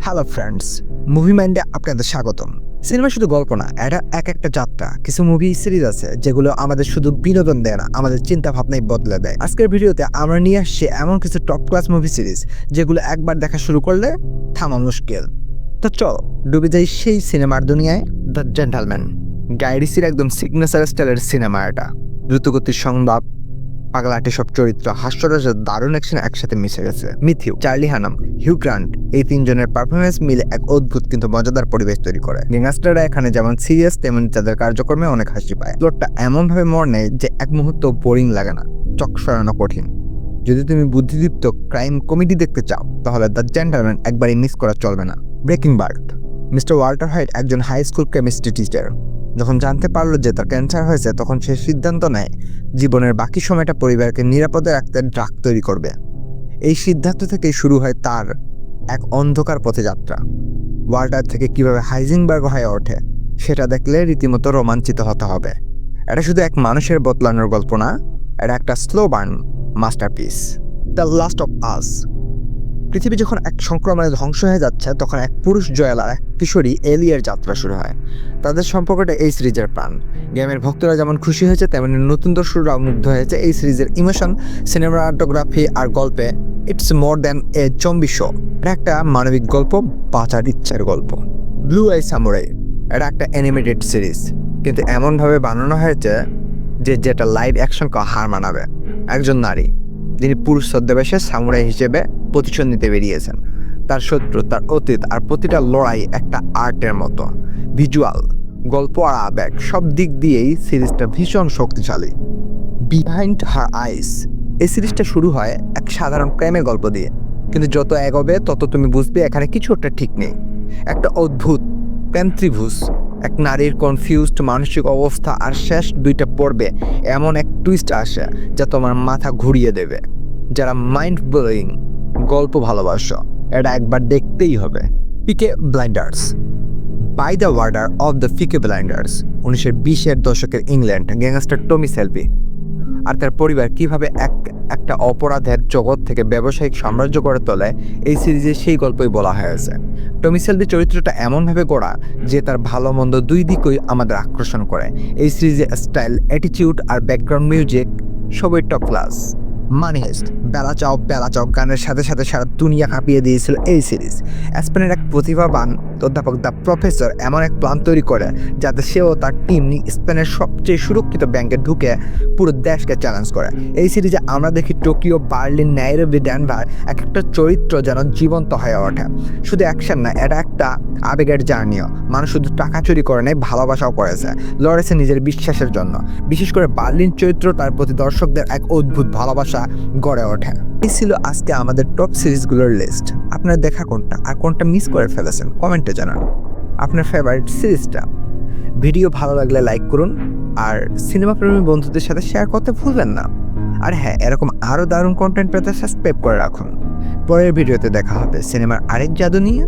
Hello friends, movie মাইন্ডে আপনাদের স্বাগতম। সিনেমা শুধু গল্প না, এটা এক একটা যাত্রা। কিছু মুভি সিরিজ আছে যেগুলো আমাদের শুধু বিনোদন দেয় না, আমাদের চিন্তা ভাবনাই বদলে দেয়। আজকের ভিডিওতে আমরা নিয়ে আসছি এমন কিছু টপ ক্লাস মুভি সিরিজ যেগুলো একবার দেখা শুরু করলে থামা মুশকিল। তো চল ডুবে যাই সেই সিনেমার দুনিয়ায়। দ্য জেন্টলম্যান, গাই রিচির একদম সিগনেচার স্টাইলের সিনেমা এটা। দ্রুতগতির সংলাপ, পাগলাটে সব চরিত্র, হাস্যরসের দারুণ অ্যাকশন একসাথে মিশে গেছে। মিথিউ, চার্লি হানাম, হিউ গ্রান্ট, এই তিনজনের পারফরমেন্স মিলে এক অদ্ভুত কিন্তু মজাদার পরিবেশ তৈরি করে। গ্যাংস্টাররা এখানে যেমন সিরিয়াস, তেমনি তাদের কার্যক্রমে অনেক হাসি পায়। প্লটটা এমনভাবে মর নেয় যে এক মুহূর্ত বোরিং লাগে না, চক সরানো কঠিন। যদি তুমি বুদ্ধিদীপ্ত ক্রাইম কমেডি দেখতে চাও তাহলে দ্য জেন্টলম্যান একবারই মিস করা চলবে না। Breaking bad, mister Walter white একজন হাই স্কুল কেমিস্ট্রি টিচার। যখন জানতে পারলো যে তার ক্যান্সার হয়েছে, তখন সে সিদ্ধান্ত নেয় জীবনের বাকি সময়টা পরিবারকে নিরাপদে রাখতে ড্রাগ তৈরি করবে। এই সিদ্ধান্ত থেকেই শুরু হয় তার এক অন্ধকার পথে যাত্রা। ওয়াল্টার থেকে কিভাবে হাইজেনবার্গ হয়ে ওঠে সেটা দেখলে রীতিমতো রোমাঞ্চিত হতে হবে। এটা শুধু এক মানুষের বদলানোর গল্প না, এটা একটা slow burn masterpiece. The last of us, পৃথিবী যখন এক সংক্রমণে ধ্বংস হয়ে যাচ্ছে, তখন এক পুরুষ জয়ালার এক কিশোরী এলিয়ের যাত্রা শুরু হয়। তাদের সম্পর্কটা এই সিরিজের প্রাণ। গেমের ভক্তরা যেমন খুশি হয়েছে, তেমনি নতুন দর্শকরাও মুগ্ধ হয়েছে এই সিরিজের ইমোশন, সিনেমাটোগ্রাফি আর গল্পে। It's more than a zombie show. এটা একটা মানবিক গল্প, বাঁচার ইচ্ছার গল্প। ব্লু আই সামুরাই, এটা একটা অ্যানিমেটেড সিরিজ, কিন্তু এমনভাবে বানানো হয়েছে যেটা লাইভ অ্যাকশনকে হার মানাবে। একজন নারী যিনি পুরুষ ছদ্মবেশে সামুরাই হিসেবে প্রতিশোধ নিতে বেরিয়েছেন। তার শত্রু, তার অতীত আর প্রতিটা লড়াই একটা আর্টের মতো। ভিজুয়াল, গল্প আর আবেগ সব দিক দিয়েই সিরিজটা ভীষণ শক্তিশালী। বিহাইন্ড হার আইস, এই সিরিজটা শুরু হয় এক সাধারণ প্রেমের গল্প দিয়ে, কিন্তু যত এগোবে তত তুমি বুঝবে এখানে কিছু একটা ঠিক নেই। একটা অদ্ভুত প্রেম ত্রিভুজ, এক নারীর কনফিউজড মানসিক অবস্থা, আর শেষ দুইটা পর্বে এমন এক টুইস্ট আসে যা তোমার মাথা ঘুরিয়ে দেবে। যারা মাইন্ড ব্লোয়িং গল্প ভালোবাসো, এটা একবার দেখতেই হবে। Peaky Blinders, by the order of the Peaky Blinders. 1920-এর দশকের ইংল্যান্ড, গ্যাংস্টার টমি শেলবি আর তার পরিবার কিভাবে একটা অপরাধের জগৎ থেকে ব্যবসায়িক সাম্রাজ্য গড়ে তোলে, এই সিরিজে সেই গল্পই বলা হয়েছে। টমি শেলবি চরিত্রটা এমনভাবে গড়া যে তার ভালো মন্দ দুই দিকই আমাদের আকর্ষণ করে। এই সিরিজে স্টাইল, অ্যাটিটিউড আর ব্যাকগ্রাউন্ড মিউজিক সবই টপ ক্লাস। মানি হেস্ট, বেলা চাও গানের সাথে সাথে সারা দুনিয়া কাঁপিয়ে দিয়েছিল এই সিরিজ। স্পেনের এক প্রতিভাবান অধ্যাপক দ্য প্রফেসর এমন এক প্ল্যান তৈরি করে যাতে সেও তার টিম নিয়ে স্পেনের সবচেয়ে সুরক্ষিত ব্যাংকে ঢুকে পুরো দেশকে চ্যালেঞ্জ করে। এই সিরিজে আমরা দেখি টোকিও, বার্লিন, নাইরোবি, ডেনভার এক একটা চরিত্র যেন জীবন্ত হয়ে ওঠে। শুধু অ্যাকশন না, এটা একটা আবেগের জার্নিও। মানুষ শুধু টাকা চুরি করে নেই, ভালোবাসাও করেছে, লড়েছে নিজের বিশ্বাসের জন্য। বিশেষ করে বার্লিন চরিত্র, তার প্রতি দর্শকদের এক অদ্ভুত ভালোবাসা গড়ে ওঠে। এই ছিল আজকে আমাদের টপ সিরিজগুলোর লিস্ট। আপনার দেখা কোনটা আর কোনটা মিস করে ফেলেছেন কমেন্টে জানান আপনার ফেভারিট সিরিজটা। ভিডিও ভালো লাগলে লাইক করুন আর সিনেমা প্রেমী বন্ধুদের সাথে শেয়ার করতে ভুলবেন না। আর হ্যাঁ, এরকম আরও দারুণ কন্টেন্ট পেতে সাবস্ক্রাইব করে রাখুন। পরের ভিডিওতে দেখা হবে সিনেমার আরেক জাদু নিয়ে।